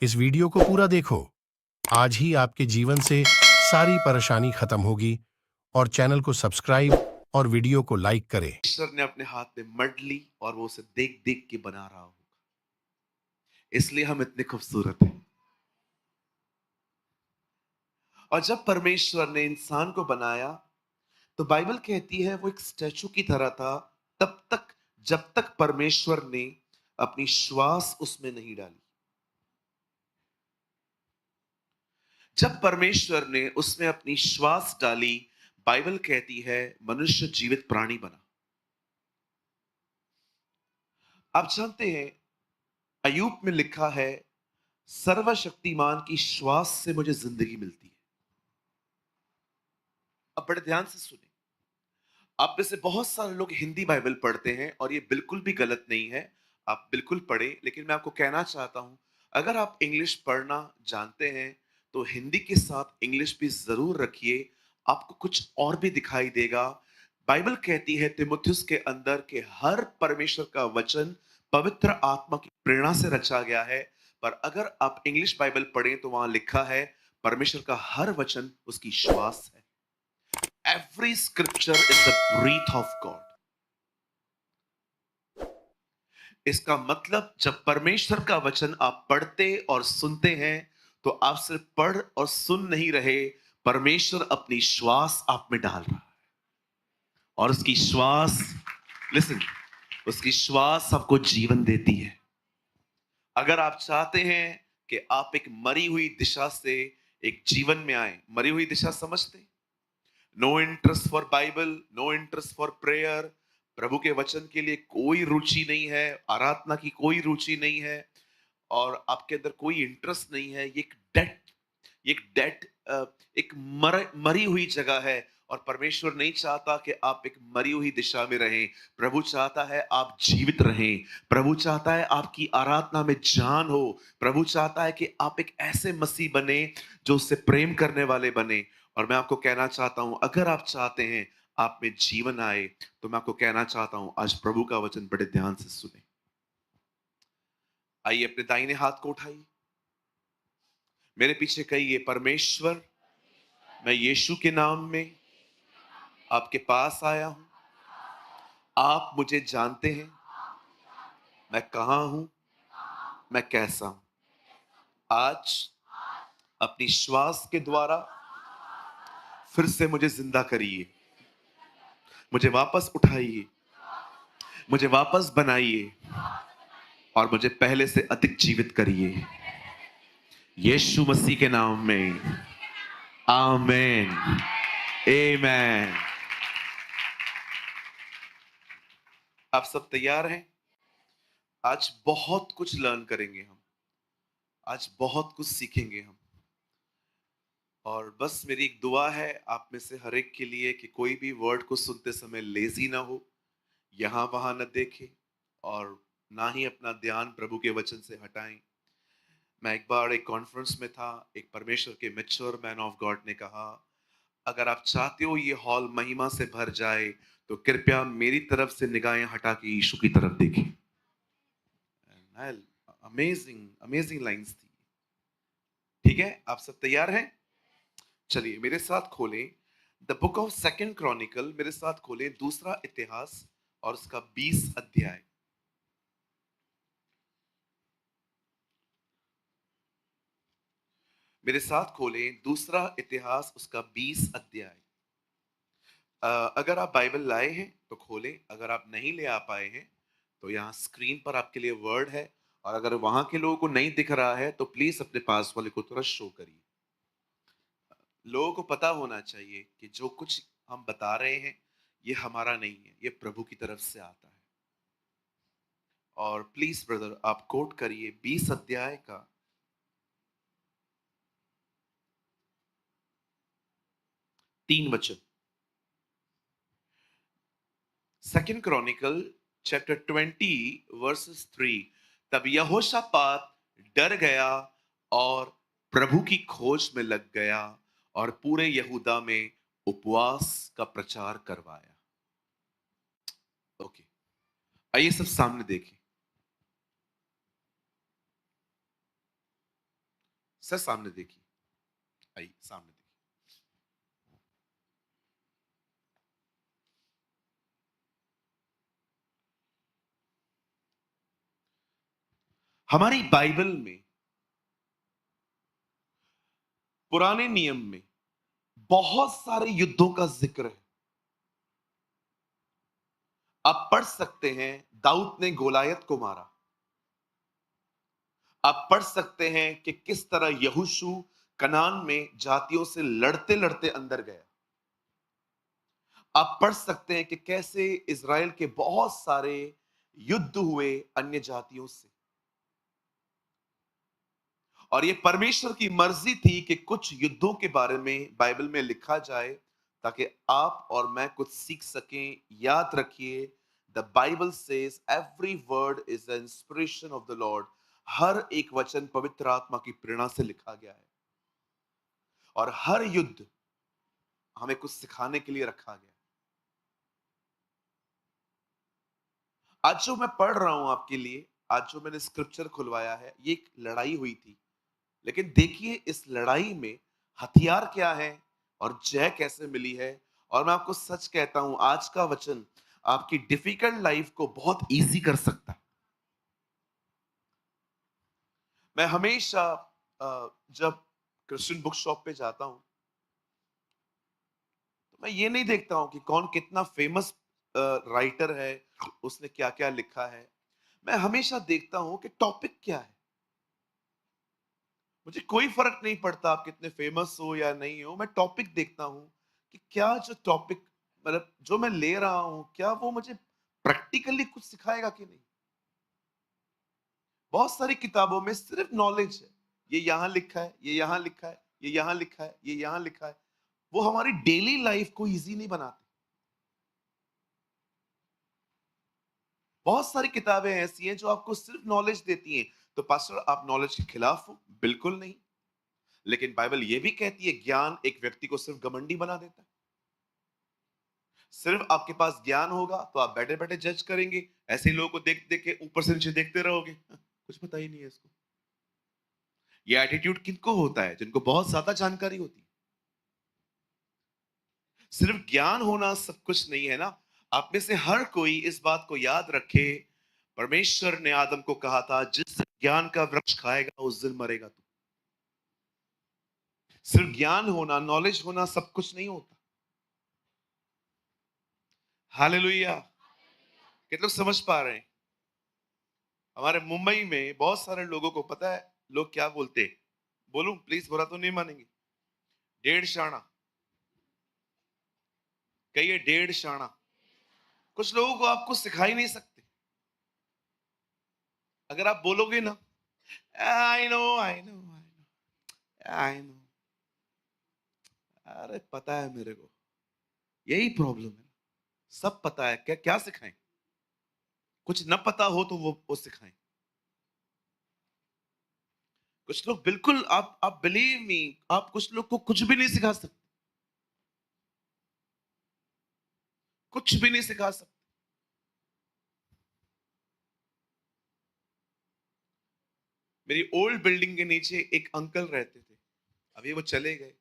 इस वीडियो को पूरा देखो। आज ही आपके जीवन से सारी परेशानी खत्म होगी। और चैनल को सब्सक्राइब और वीडियो को लाइक करें। ईश्वर ने अपने हाथ में मड ली और वो उसे देख देख के बना रहा होगा, इसलिए हम इतने खूबसूरत हैं। और जब परमेश्वर ने इंसान को बनाया तो बाइबल कहती है वो एक स्टैचू की तरह था, तब तक जब तक परमेश्वर ने अपनी श्वास उसमें नहीं डाली। जब परमेश्वर ने उसमें अपनी श्वास डाली, बाइबल कहती है मनुष्य जीवित प्राणी बना। आप जानते हैं, अय्यूब में लिखा है, सर्वशक्तिमान की श्वास से मुझे जिंदगी मिलती है। अब बड़े ध्यान से सुने। आप में से बहुत सारे लोग हिंदी बाइबल पढ़ते हैं और ये बिल्कुल भी गलत नहीं है, आप बिल्कुल पढ़े, लेकिन मैं आपको कहना चाहता हूं, अगर आप इंग्लिश पढ़ना जानते हैं तो हिंदी के साथ इंग्लिश भी जरूर रखिए। आपको कुछ और भी दिखाई देगा। बाइबल कहती है तिमुथियुस के अंदर के हर परमेश्वर का वचन पवित्र आत्मा की प्रेरणा से रचा गया है। पर अगर आप इंग्लिश बाइबल पढ़ें तो वहां लिखा है परमेश्वर का हर वचन उसकी श्वास है। Every scripture is the breath of God. इसका मतलब जब परमेश्वर का वचन आप पढ़ते और सुनते हैं तो आप सिर्फ पढ़ और सुन नहीं रहे, परमेश्वर अपनी श्वास आप में डाल रहा है। और उसकी श्वास, लिसन, उसकी श्वास आपको जीवन देती है। अगर आप चाहते हैं कि आप एक मरी हुई दिशा से एक जीवन में आए, मरी हुई दिशा समझते, no interest for Bible, no interest for prayer, प्रभु के वचन के लिए कोई रुचि नहीं है, आराधना की कोई रुचि नहीं है, और आपके अंदर कोई इंटरेस्ट नहीं है, ये एक डेड, एक मरी हुई जगह है। और परमेश्वर नहीं चाहता कि आप एक मरी हुई दिशा में रहें। प्रभु चाहता है आप जीवित रहें। प्रभु चाहता है आपकी आराधना में जान हो। प्रभु चाहता है कि आप एक ऐसे मसीह बने जो उससे प्रेम करने वाले बने। और मैं आपको कहना चाहता हूं, अगर आप चाहते हैं आप में जीवन आए, तो मैं आपको कहना चाहता हूं आज प्रभु का वचन बड़े ध्यान से सुने। आइए अपने दाहिने हाथ को उठाइए, मेरे पीछे कहिए, परमेश्वर मैं यीशु के नाम में आपके पास आया हूं। आप मुझे जानते हैं, मैं कहां हूं, मैं कैसा हूं। आज अपनी श्वास के द्वारा फिर से मुझे जिंदा करिए, मुझे वापस उठाइए, मुझे वापस बनाइए और मुझे पहले से अधिक जीवित करिए, यीशु मसीह के नाम में, आमेन, आमेन। आप सब तैयार हैं? आज बहुत कुछ लर्न करेंगे हम, आज बहुत कुछ सीखेंगे हम। और बस मेरी एक दुआ है आप में से हर एक के लिए कि कोई भी वर्ड को सुनते समय लेजी ना हो, यहां वहां न देखे और ना ही अपना ध्यान प्रभु के वचन से हटाएं। मैं एक बार एक कॉन्फ्रेंस में था, एक परमेश्वर के मैच्योर मैन ऑफ गॉड ने कहा, अगर आप चाहते हो ये हॉल महिमा से भर जाए तो कृपया मेरी तरफ से निगाहें हटा के यीशु की तरफ देखें। अमेजिंग अमेजिंग लाइंस थी। ठीक है, आप सब तैयार हैं? चलिए मेरे साथ खोलें the book of second Chronicle, मेरे साथ खोलें दूसरा इतिहास और उसका 20 अध्याय। मेरे साथ खोलें दूसरा इतिहास उसका 20 अध्याय। अगर आप बाइबल लाए हैं तो खोलें, अगर आप नहीं ले आ पाए हैं तो यहाँ स्क्रीन पर आपके लिए वर्ड है। और अगर वहां के लोगों को नहीं दिख रहा है तो प्लीज अपने पास वाले को तुरंत शो करिए। लोगों को पता होना चाहिए कि जो कुछ हम बता रहे हैं ये हमारा नहीं है, ये प्रभु की तरफ से आता है। और प्लीज ब्रदर आप कोट करिए 20 अध्याय का 3 वचन। Second Chronicle chapter 20 versus 3। तब यहोशापात डर गया और प्रभु की खोज में लग गया और पूरे यहूदा में उपवास का प्रचार करवाया। ओके, आइए सब सामने देखें। सर सामने देखिए, आइए सामने देखिए। हमारी बाइबल में पुराने नियम में बहुत सारे युद्धों का जिक्र है। आप पढ़ सकते हैं, दाऊद ने गोलायत को मारा। आप पढ़ सकते हैं कि किस तरह यहोशू कनान में जातियों से लड़ते लड़ते अंदर गया। आप पढ़ सकते हैं कि कैसे इज़राइल के बहुत सारे युद्ध हुए अन्य जातियों से, और ये परमेश्वर की मर्जी थी कि कुछ युद्धों के बारे में बाइबल में लिखा जाए ताकि आप और मैं कुछ सीख सकें। याद रखिए, the Bible says every word is the inspiration of the Lord. हर एक वचन पवित्र आत्मा की प्रेरणा से लिखा गया है, और हर युद्ध हमें कुछ सिखाने के लिए रखा गया है। आज जो मैं पढ़ रहा हूं आपके लिए, आज जो मैंने स्क्रिप्चर खुलवाया है, ये एक लड़ाई हुई थी। लेकिन देखिए इस लड़ाई में हथियार क्या है और जय कैसे मिली है। और मैं आपको सच कहता हूं, आज का वचन आपकी डिफिकल्ट लाइफ को बहुत इजी कर सकता है। मैं हमेशा जब क्रिश्चियन बुक शॉप पे जाता हूं तो मैं ये नहीं देखता हूं कि कौन कितना फेमस राइटर है, उसने क्या क्या लिखा है। मैं हमेशा देखता हूं कि टॉपिक क्या है। मुझे कोई फर्क नहीं पड़ता आप कितने फेमस हो या नहीं हो, मैं टॉपिक देखता हूं कि क्या जो टॉपिक, मतलब जो मैं ले रहा हूं, क्या वो मुझे प्रैक्टिकली कुछ सिखाएगा कि नहीं। बहुत सारी किताबों में सिर्फ नॉलेज है, ये यहां लिखा है, ये यहां लिखा है, ये यहां लिखा है, ये यहां लिखा है। वो हमारी डेली लाइफ को इजी नहीं बनाते। बहुत सारी किताबें ऐसी हैं जो आपको सिर्फ नॉलेज देती हैं। तो पास्टर आप नॉलेज के खिलाफ हो? बिल्कुल नहीं। लेकिन बाइबल ये भी कहती है ज्ञान एक व्यक्ति को सिर्फ घमंडी बना देता है। सिर्फ आपके पास ज्ञान होगा तो आप बैठे बैठे जज करेंगे, ऐसे ही लोगों को देख देख के ऊपर से नीचे देखते रहोगे। कुछ पता ही नहीं है इसको। ये एटीट्यूड किनको होता है? जिनको बहुत ज्यादा जानकारी होती है। सिर्फ ज्ञान होना सब कुछ नहीं है ना। आप में से हर कोई इस बात को याद रखे, परमेश्वर ने आदम को कहा था जिस दिन ज्ञान का वृक्ष खाएगा उस दिन मरेगा तू। सिर्फ ज्ञान होना, नॉलेज होना सब कुछ नहीं होता। हालेलुया। कितने लोग समझ पा रहे हैं? हमारे मुंबई में बहुत सारे लोगों को पता है लोग क्या बोलते हैं। बोलूं? प्लीज, बुरा तो नहीं मानेंगे। डेढ़ शाना। कहिए डेढ़ शाना। कुछ लोगों को आपको सिखा ही नहीं सकते। अगर आप बोलोगे ना, I know I know I know, अरे पता है मेरे को, यही प्रॉब्लम है। सब पता है, क्या क्या सिखाएं? कुछ न पता हो तो वो सिखाएं। कुछ लोग बिल्कुल, आप बिलीव मी, आप कुछ लोग को कुछ भी नहीं सिखा सकते। कुछ भी नहीं सिखा सकते। मेरी ओल्ड बिल्डिंग के नीचे एक अंकल रहते थे, अभी वो चले गए।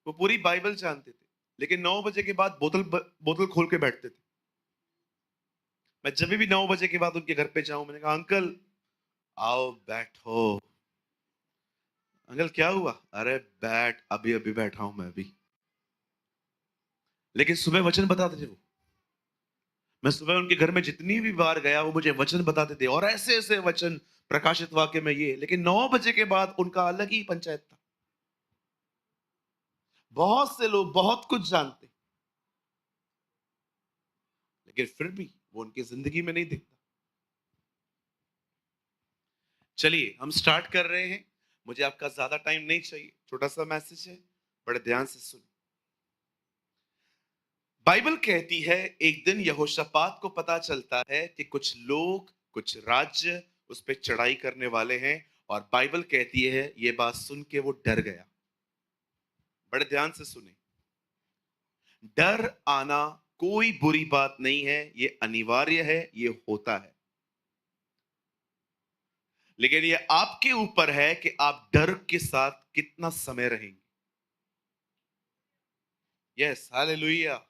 वो पूरी बाइबल जानते थे, लेकिन 9 बजे के बाद बोतल खोल के बैठते थे। मैं जब भी 9 बजे के बाद उनके घर पे जाऊं, मैंने कहा अंकल आओ बैठो। अंकल क्या हुआ? अरे बैठ, अभी अभी बैठा हूं मैं अभी। लेकिन सुबह वचन बताते थे वो। मैं सुबह उनके घर में जितनी भी बार गया वो मुझे वचन बताते थे, और ऐसे ऐसे वचन, प्रकाशित वाक्य में ये। लेकिन 9 बजे के बाद उनका अलग ही पंचायत था। बहुत से लोग बहुत कुछ जानते, लेकिन फिर भी वो उनकी जिंदगी में नहीं दिखता। चलिए हम स्टार्ट कर रहे हैं। मुझे आपका ज्यादा टाइम नहीं चाहिए, छोटा सा मैसेज है, बड़े ध्यान से सुन। बाइबल कहती है एक दिन यहोशापात को पता चलता है कि कुछ लोग, कुछ राज्य उस पर चढ़ाई करने वाले हैं। और बाइबल कहती है ये बात सुन के वो डर गया। बड़े ध्यान से सुने। डर आना कोई बुरी बात नहीं है, ये अनिवार्य है, ये होता है। लेकिन ये आपके ऊपर है कि आप डर के साथ कितना समय रहेंगे। Yes, hallelujah.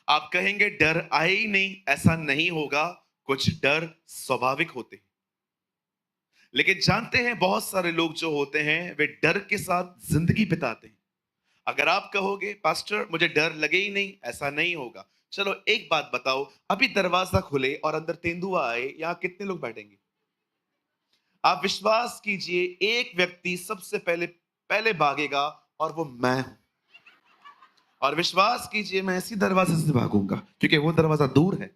आप कहेंगे डर आए ही नहीं, ऐसा नहीं होगा। कुछ डर स्वाभाविक होते हैं, लेकिन जानते हैं बहुत सारे लोग जो होते हैं वे डर के साथ जिंदगी बिताते हैं। अगर आप कहोगे पास्टर मुझे डर लगे ही नहीं, ऐसा नहीं होगा। चलो एक बात बताओ, अभी दरवाजा खुले और अंदर तेंदुआ आए, यहां कितने लोग बैठेंगे? आप विश्वास कीजिए, एक व्यक्ति सबसे पहले पहले भागेगा और वो मैं हूं। और विश्वास कीजिए मैं इसी दरवाजे से भागूंगा क्योंकि वो दरवाजा दूर है।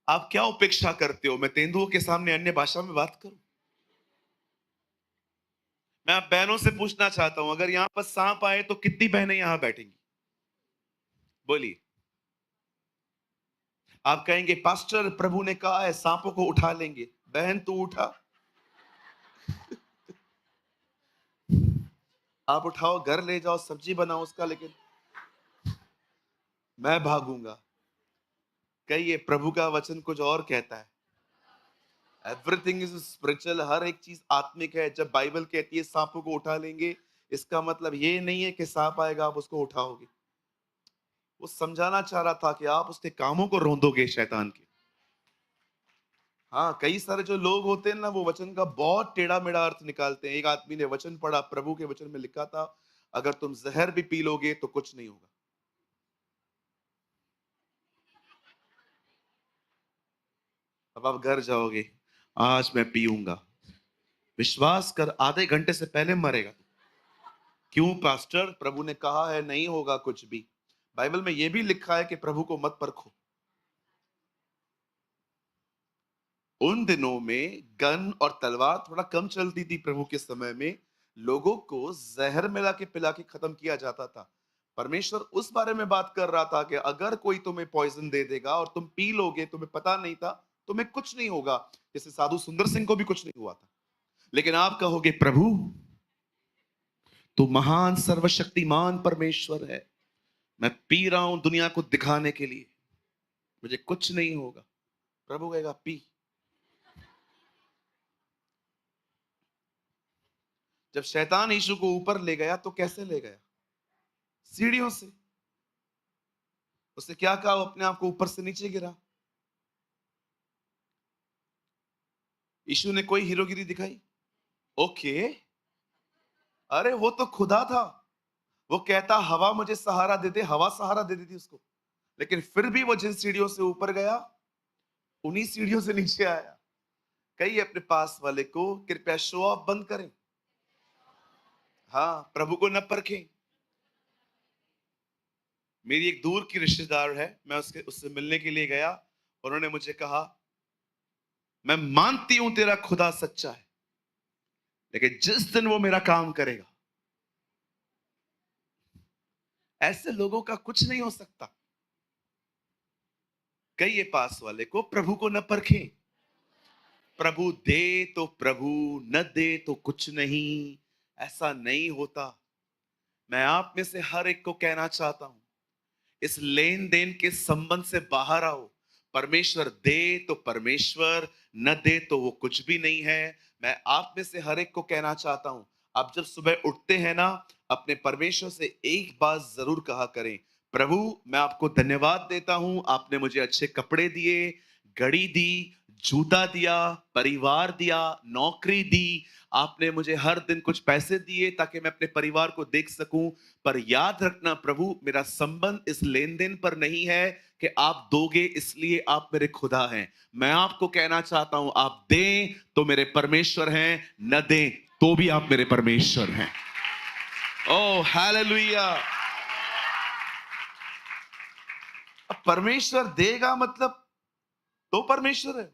आप क्या उपेक्षा करते हो? मैं तेंदुओं के सामने अन्य भाषा में बात करूं? मैं आप बहनों से पूछना चाहता हूं, अगर यहां पर सांप आए तो कितनी बहनें यहां बैठेंगी? बोलिए। आप कहेंगे पास्टर प्रभु ने कहा है सांपों को उठा लेंगे। बहन तू उठा, आप उठाओ, घर ले जाओ, सब्जी बनाओ उसका, लेकिन मैं भागूंगा। कहिए प्रभु का वचन कुछ और कहता है। एवरीथिंग इज स्पिरिचुअल, हर एक चीज आत्मिक है। जब बाइबल कहती है सांपों को उठा लेंगे, इसका मतलब ये नहीं है कि सांप आएगा आप उसको उठाओगे। वो समझाना चाह रहा था कि आप उसके कामों को रोंदोगे शैतान के। हाँ, कई सारे जो लोग होते हैं ना, वो वचन का बहुत टेढ़ा मेढ़ा अर्थ निकालते हैं। एक आदमी ने वचन पढ़ा, प्रभु के वचन में लिखा था अगर तुम जहर भी पी लोगे तो कुछ नहीं होगा। अब आप घर जाओगे, आज मैं पीऊंगा, विश्वास कर आधे घंटे से पहले मरेगा। क्यों पास्टर? प्रभु ने कहा है नहीं होगा कुछ भी। बाइबल में यह भी लिखा है कि प्रभु को मत परखो। उन दिनों में गन और तलवार थोड़ा कम चलती थी। प्रभु के समय में लोगों को जहर मिला के पिला के खत्म किया जाता था। परमेश्वर उस बारे में बात कर रहा था कि अगर कोई तुम्हें पॉइजन दे देगा और तुम पी लोगे, तुम्हें पता नहीं था, तुम्हें कुछ नहीं होगा। जैसे साधु सुंदर सिंह को भी कुछ नहीं हुआ था। लेकिन आप कहोगे प्रभु तू महान सर्वशक्तिमान परमेश्वर है, मैं पी रहा हूं दुनिया को दिखाने के लिए, मुझे कुछ नहीं होगा। प्रभु कहेगा पी। जब शैतान यीशु को ऊपर ले गया तो कैसे ले गया? सीढ़ियों से। उसने क्या कहा? वो अपने आप को ऊपर से नीचे गिरा। यीशु ने कोई हीरोगिरी दिखाई? ओके, अरे वो तो खुदा था। वो कहता हवा मुझे सहारा दे दे, हवा सहारा दे देती उसको। लेकिन फिर भी वो जिन सीढ़ियों से ऊपर गया, उन्हीं सीढ़ियों से नीचे आया। कहिए अपने पास वाले को कृपया शो ऑफ बंद करें। हाँ, प्रभु को न परखें। मेरी एक दूर की रिश्तेदार है, मैं उससे मिलने के लिए गया। उन्होंने मुझे कहा मैं मानती हूं तेरा खुदा सच्चा है, लेकिन जिस दिन वो मेरा काम करेगा, ऐसे लोगों का कुछ नहीं हो सकता। कहिए पास वाले को प्रभु को न परखें। प्रभु दे तो प्रभु, न दे तो कुछ नहीं। ऐसा नहीं होता। मैं आप में से हर एक को कहना चाहता हूं, इस लेन देन के संबंध से बाहर आओ। परमेश्वर दे तो परमेश्वर, न दे तो वो कुछ भी नहीं है। मैं आप में से हर एक को कहना चाहता हूं, आप जब सुबह उठते हैं ना, अपने परमेश्वर से एक बात जरूर कहा करें, प्रभु मैं आपको धन्यवाद देता हूं, आपने मुझे अच्छे कपड़े दिए, घड़ी दी, जूता दिया, परिवार दिया, नौकरी दी। आपने मुझे हर दिन कुछ पैसे दिए ताकि मैं अपने परिवार को देख सकूं। पर याद रखना प्रभु, मेरा संबंध इस लेन देन पर नहीं है कि आप दोगे इसलिए आप मेरे खुदा हैं। मैं आपको कहना चाहता हूं, आप दें तो मेरे परमेश्वर हैं, न दें तो भी आप मेरे परमेश्वर हैं। Oh hallelujah. अब परमेश्वर देगा मतलब तो परमेश्वर है।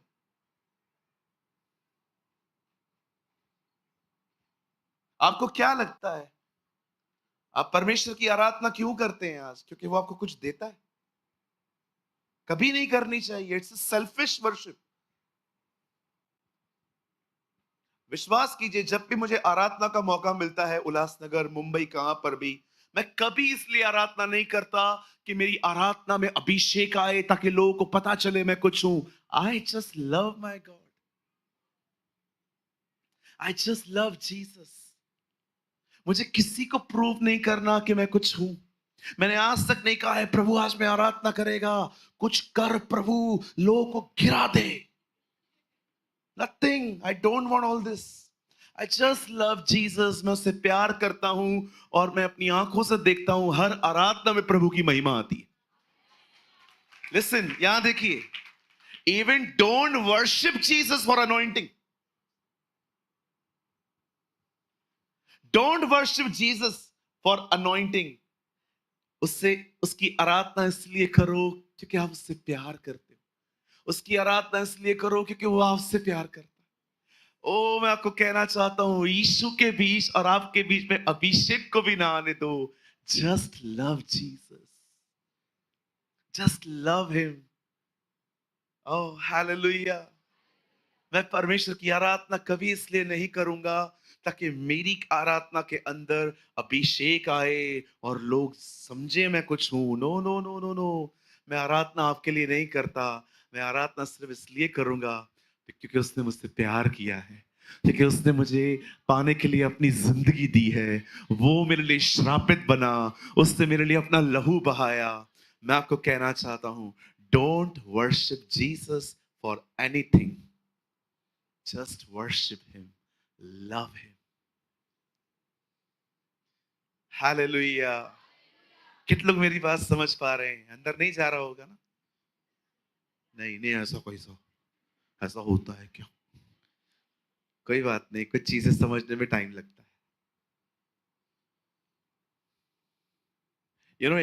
आपको क्या लगता है आप परमेश्वर की आराधना क्यों करते हैं आज? क्योंकि वो आपको कुछ देता है? कभी नहीं करनी चाहिए। It's selfish worship. विश्वास कीजिए, जब भी मुझे आराधना का मौका मिलता है, उल्लासनगर, मुंबई, कहां पर भी, मैं कभी इसलिए आराधना नहीं करता कि मेरी आराधना में अभिषेक आए ताकि लोगों को पता चले मैं कुछ हूं. आई just love my God. I just love Jesus. मुझे किसी को प्रूव नहीं करना कि मैं कुछ हूं. मैंने आज तक नहीं कहा है प्रभु आज मैं आराधना करेगा, कुछ कर प्रभु, लोगों को गिरा दे. Nothing. I don't want all this. I just love Jesus. मैं उससे प्यार करता हूं और मैं अपनी आंखों से देखता हूं हर आराधना में प्रभु की महिमा आती है. लिसन, यहां देखिए. Even don't worship Jesus for anointing. Don't worship Jesus for anointing. उससे उसकी आराधना इसलिए करो क्योंकि आप उससे प्यार करते हो. उसकी आराधना इसलिए करो क्योंकि वो आपसे प्यार करता है. ओ, मैं आपको कहना चाहता हूं यीशु के बीच और आपके बीच में अभिषेक को भी ना आने दो. Just love Jesus. Just love him. Oh hallelujah. मैं परमेश्वर की आराधना कभी इसलिए नहीं करूंगा ताकि मेरी आराधना के अंदर अभिषेक आए और लोग समझे मैं कुछ हूं. No no no no no. मैं आराधना आपके लिए नहीं करता. मैं आराधना सिर्फ इसलिए करूंगा क्योंकि उसने मुझसे प्यार किया है, क्योंकि उसने मुझे पाने के लिए अपनी जिंदगी दी है. वो मेरे लिए श्रापित बना, उसने मेरे लिए अपना लहू बहाया. मैं आपको कहना चाहता हूं don't worship Jesus for anything. Just worship him. Love him. Hallelujah. कितने लोग मेरी बात समझ पा रहे हैं? अंदर नहीं जा रहा होगा ना? नहीं नहीं, ऐसा कैसा ऐसा होता है क्यों? कोई बात नहीं, कुछ चीजें समझने में टाइम लगता है.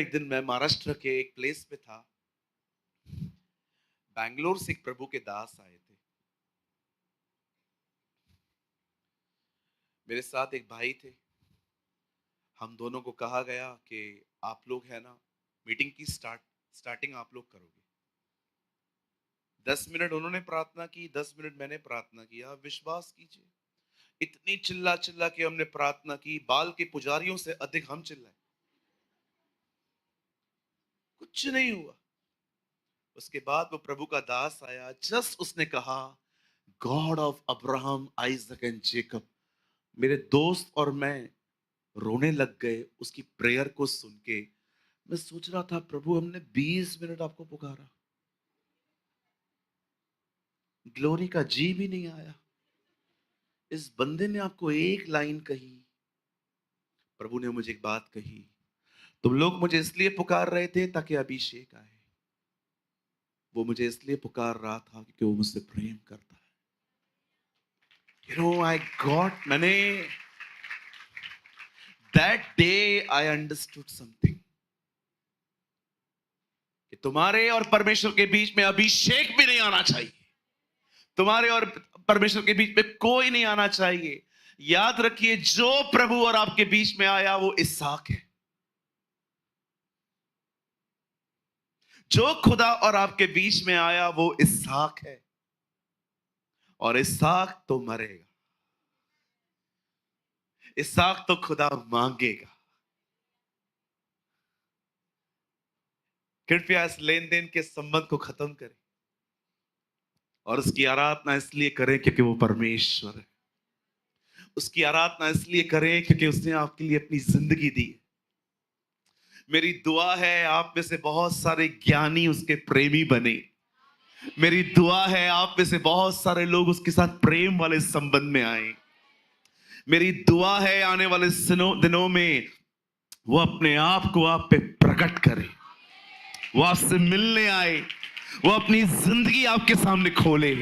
एक दिन मैं महाराष्ट्र के एक प्लेस पे था. बैंगलोर से एक प्रभु के दास आए थे. मेरे साथ एक भाई थे. हम दोनों को कहा गया कि आप लोग है ना, मीटिंग की स्टार्टिंग आप लोग करोगे. 10 मिनट उन्होंने प्रार्थना की, 10 मिनट मैंने प्रार्थना किया. आप विश्वास कीजिए, इतनी चिल्ला चिल्ला के हमने प्रार्थना की, बाल के पुजारियों से अधिक हम चिल्लाए. कुछ नहीं हुआ. उसके बाद वो प्रभु का दास आया. जस्ट उसने कहा God of Abraham Isaac and Jacob. मेरे दोस्त और मैं रोने लग गए उसकी प्रेयर को सुन के. मैं सोच रहा था प्रभु हमने 20 मिनट आपको पुकारा, ग्लोरी का जी भी नहीं आया. इस बंदे ने आपको एक लाइन कही. प्रभु ने मुझे एक बात कही, तुम लोग मुझे इसलिए पुकार रहे थे ताकि अभिषेक आए. वो मुझे इसलिए पुकार रहा था क्योंकि वो मुझसे प्रेम करता है. आई गॉट, मैंने that day I understood something कि तुम्हारे और परमेश्वर के बीच में अभिषेक भी नहीं आना चाहिए. तुम्हारे और परमेश्वर के बीच में कोई नहीं आना चाहिए. याद रखिए, जो प्रभु और आपके बीच में आया वो इसहाक है. जो खुदा और आपके बीच में आया वो इसहाक है. और इसहाक तो मरेगा. इसहाक तो खुदा मांगेगा. कृपया इस लेन देन के संबंध को खत्म करें और उसकी आराधना इसलिए करें क्योंकि वो परमेश्वर है. उसकी आराधना इसलिए करें क्योंकि उसने आपके लिए अपनी जिंदगी दी. मेरी दुआ है आप में से बहुत सारे ज्ञानी उसके प्रेमी बने. मेरी दुआ है आप में से बहुत सारे लोग उसके साथ प्रेम वाले संबंध में आए. मेरी दुआ है आने वाले दिनों में वो अपने आप को आप पे प्रकट करे, वो आपसे मिलने आए, वो अपनी जिंदगी आपके सामने खोले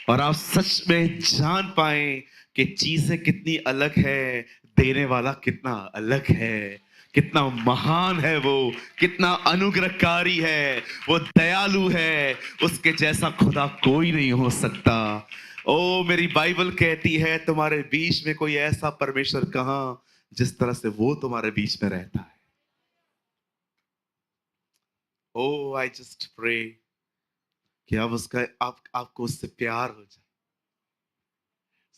और आप सच में जान पाए कि चीजें कितनी अलग है, देने वाला कितना अलग है, कितना महान है वो, कितना अनुग्रहकारी है, वो दयालु है. उसके जैसा खुदा कोई नहीं हो सकता. ओ, मेरी बाइबल कहती है तुम्हारे बीच में कोई ऐसा परमेश्वर कहां जिस तरह से वो तुम्हारे बीच में रहता है. ओ, आई जस्ट प्रे कि अब उसका आपको उससे प्यार हो जाए.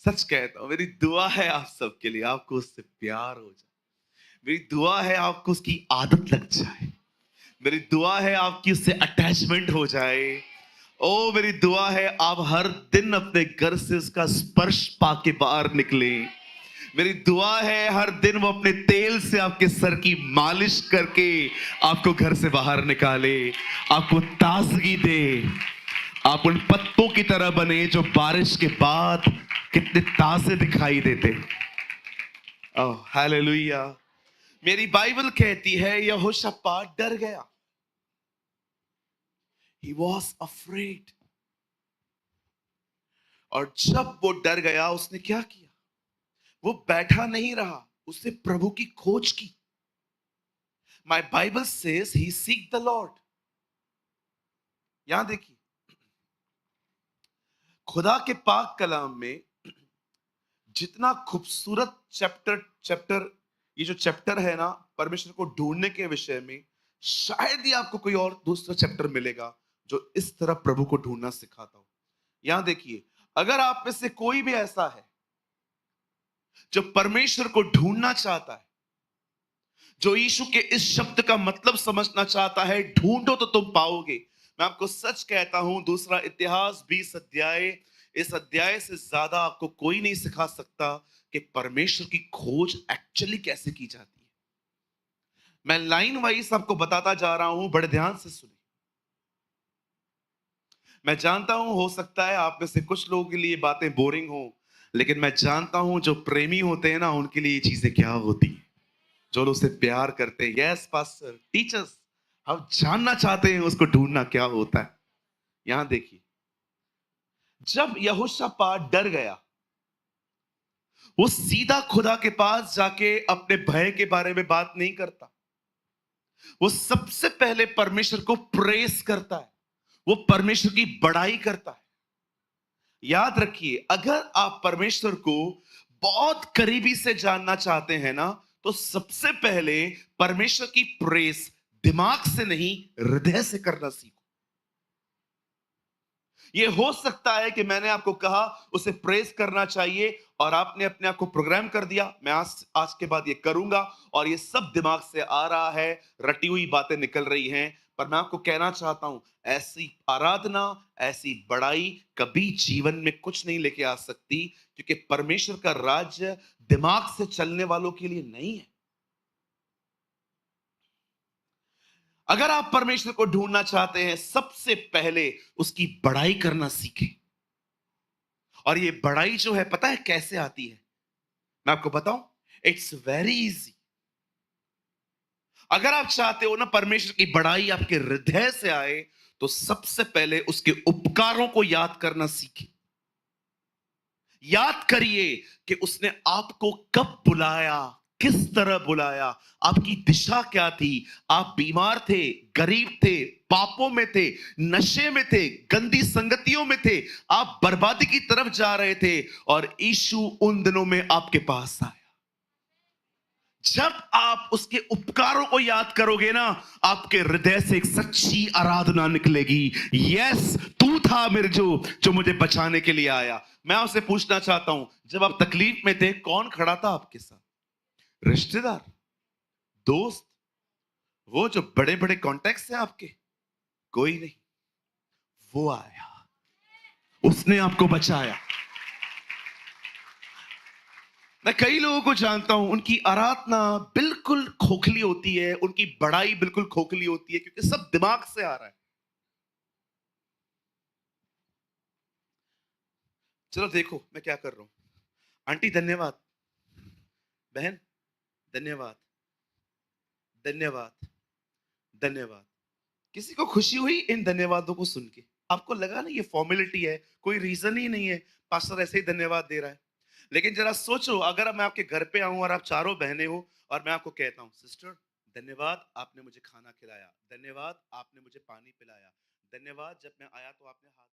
सच कहता हूं, मेरी दुआ है आप सबके लिए, आपको उससे प्यार हो जाए. मेरी दुआ है आपको उसकी आदत लग जाए। मेरी दुआ है आपकी उससे अटैचमेंट हो जाए। ओ मेरी दुआ है आप हर दिन अपने घर से उसका स्पर्श पाके बाहर निकले। मेरी दुआ है हर दिन वो अपने तेल से आपके सर की मालिश करके आपको घर से बाहर निकाले, आपको ताजगी दे। आप उन पत्तों की तरह बने जो बारिश के बाद कितने ताजे दिखाई देते। Oh hallelujah. मेरी बाइबल कहती है यहोशापात डर गया। He was afraid। और जब वो डर गया उसने क्या किया? वो बैठा नहीं रहा, उसने प्रभु की खोज की। My Bible says he seek the Lord। यहां देखिए, खुदा के पाक कलाम में जितना खूबसूरत चैप्टर चैप्टर ये जो चैप्टर है ना परमेश्वर को ढूंढने के विषय में, शायद ही आपको कोई और दूसरा चैप्टर मिलेगा जो इस तरह प्रभु को ढूंढना सिखाता हो। यहां देखिए, अगर आप में से कोई भी ऐसा है जो परमेश्वर को ढूंढना चाहता है, जो यीशु के इस शब्द का मतलब समझना चाहता है, ढूंढो तो तुम पाओगे। मैं आपको सच कहता हूं, दूसरा इतिहास 20 अध्याय, इस अध्याय से ज्यादा आपको कोई नहीं सिखा सकता कि परमेश्वर की खोज एक्चुअली कैसे की जाती है। मैं लाइन वाइज आपको बताता जा रहा हूं, बड़े ध्यान से सुनिए। मैं जानता हूं हो सकता है आप में से कुछ लोगों के लिए बातें बोरिंग हो, लेकिन मैं जानता हूं जो प्रेमी होते हैं ना उनके लिए ये चीजें क्या होती है। जो लोग उससे प्यार करते हैं, यस पास्टर, टीचर्स, हम जानना चाहते हैं उसको ढूंढना क्या होता है। यहां देखिए, जब यहोशापात डर गया, वो सीधा खुदा के पास जाके अपने भय के बारे में बात नहीं करता। वो सबसे पहले परमेश्वर को प्रेस करता है, वो परमेश्वर की बड़ाई करता है। याद रखिए, अगर आप परमेश्वर को बहुत करीबी से जानना चाहते हैं ना, तो सबसे पहले परमेश्वर की प्रेस दिमाग से नहीं, हृदय से करना सीखो। ये हो सकता है कि मैंने आपको कहा उसे प्रेस करना चाहिए और आपने अपने आप को प्रोग्राम कर दिया, मैं आज आज के बाद ये करूंगा, और ये सब दिमाग से आ रहा है, रटी हुई बातें निकल रही हैं। पर मैं आपको कहना चाहता हूं, ऐसी आराधना, ऐसी बड़ाई कभी जीवन में कुछ नहीं लेके आ सकती, क्योंकि परमेश्वर का राज्य दिमाग से चलने वालों के लिए नहीं है। अगर आप परमेश्वर को ढूंढना चाहते हैं, सबसे पहले उसकी बड़ाई करना सीखें। और ये बड़ाई जो है, पता है कैसे आती है? मैं आपको बताऊं, इट्स वेरी इजी। अगर आप चाहते हो ना परमेश्वर की बड़ाई आपके हृदय से आए, तो सबसे पहले उसके उपकारों को याद करना सीखें। याद करिए कि उसने आपको कब बुलाया, किस तरह बुलाया, आपकी दिशा क्या थी। आप बीमार थे, गरीब थे, पापों में थे, नशे में थे, गंदी संगतियों में थे, आप बर्बादी की तरफ जा रहे थे, और यीशु उन दिनों में आपके पास आया। जब आप उसके उपकारों को याद करोगे ना, आपके हृदय से एक सच्ची आराधना निकलेगी। यस, तू था मेरे जो जो मुझे बचाने के लिए आया। मैं आपसे पूछना चाहता हूं, जब आप तकलीफ में थे, कौन खड़ा था आपके साथ? रिश्तेदार, दोस्त, वो जो बड़े बड़े कॉन्टेक्ट्स हैं आपके? कोई नहीं। वो आया, उसने आपको बचाया। मैं कई लोगों को जानता हूं, उनकी आराधना बिल्कुल खोखली होती है, उनकी बड़ाई बिल्कुल खोखली होती है, क्योंकि सब दिमाग से आ रहा है। चलो देखो मैं क्या कर रहा हूं। आंटी धन्यवाद, बहन धन्यवाद, धन्यवाद, धन्यवाद। किसी को खुशी हुई इन धन्यवादों को सुन के? आपको लगा ना ये फॉर्मेलिटी है, कोई रीजन ही नहीं है, पास्टर ऐसे ही धन्यवाद दे रहा है। लेकिन जरा सोचो, अगर मैं आपके घर पे आऊं और आप चारों बहनें हो, और मैं आपको कहता हूं, सिस्टर धन्यवाद आपने मुझे खाना खिलाया, धन्यवाद आपने मुझे पानी पिलाया, धन्यवाद जब मैं आया तो आपने हाथ